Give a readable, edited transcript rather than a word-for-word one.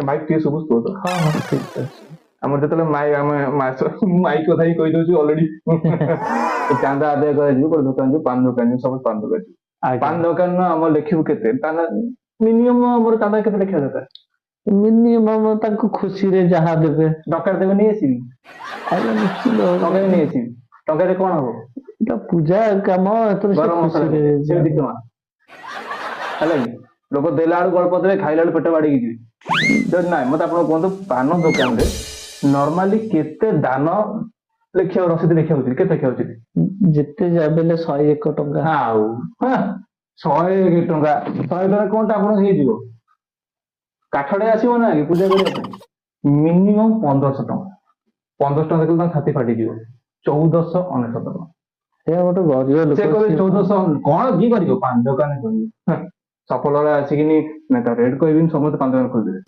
Mike ଟିକେ ଶୁଭୁଥିବ ତ? ହଁ ହଁ ଠିକ ଅଛି। ଆମର ଯେତେବେଳେ ମାଇକ୍ କଥା ହିଁ କହିଦଉଛୁ ଅଲରେଡି। ଚାନ୍ଦା ଆଦାୟ କରାଯିବ, ଗୋଟେ ଦୋକାନ ଯିବୁ, ପାନ ଦୋକାନ ଯିବୁ, ସବୁ ପାନ ଦୋକାନ ଯିବୁ। ଆଜ୍ଞା ପାନ ଦୋକାନ ଆମର ଲେଖିବୁ କେତେ, ତାହେଲେ ମିନିମମ୍ ଆମର ଚାନ୍ଦା କେତେ ଲେଖିବା ଦରକାର? ମିନିମମ୍ ତାଙ୍କୁ ଖୁସିରେ ଯାହା ଦେବେ। ଟଙ୍କାରେ ଦେବେ ନେଇ ଆସିବି, ଆଜ୍ଞା ନିଶ୍ଚିନ୍ତ ଟଙ୍କାରେ ନେଇ ଆସିବି। ଟଙ୍କାରେ କଣ ହବ? ଏଟା ପୂଜା କାମ, ଏଥିରେ ସେ ଗରମ ମସଲା ଖୁସିରେ ସେମିତି ଟଙ୍କା ହେଲା କି? ଲୋକ ଦେଲା ବେଳକୁ ଅଳ୍ପ ଦେବେ, ଖାଇଲା ବେଳକୁ ପେଟ ବାଡେଇକି ଯିବେ। ଯଦି ନାଇଁ, ମତେ ଆପଣ କୁହନ୍ତୁ ପାନ ଦୋକାନରେ ନର୍ମାଲି କେତେ ଦାନ ଲେଖିବାକୁ, ରସିଦ ଲେଖିବାକୁ ଉଚିତ, କେତେ ଲେଖିବାକୁ ଉଚିତ? ଯେତେ ଯାବେଲେ 101 ଟଙ୍କା। ଆଉ 101 ଟଙ୍କା, 100 ଟଙ୍କା କଣଟା ଆପଣଙ୍କୁ ହେଇଯିବ? କାଠଟେ ଆସିବ ନା କି ପୂଜା କରିବା ପାଇଁ? ମିନିମମ୍ 1500 ଟଙ୍କା। 1500 ଟଙ୍କା ଦେଖିଲେ ତାଙ୍କ ଛାତି ଫାଟିଯିବ। 1499 ଟଙ୍କା। ସେ ଗୋଟେ ଗରିବ ଲୋକ, ସେ କହିବେ ସିଏ 1400 କଣ କି କରିବ? ପାନ ଦୋକାନ କରିବ। ସଫଳ ଆସିକିନି ନା ତା ରେଟ୍ କହିବିନି, ସମସ୍ତେ ପାନ ଦୋକାନ ଖୋଲିଦେବେ।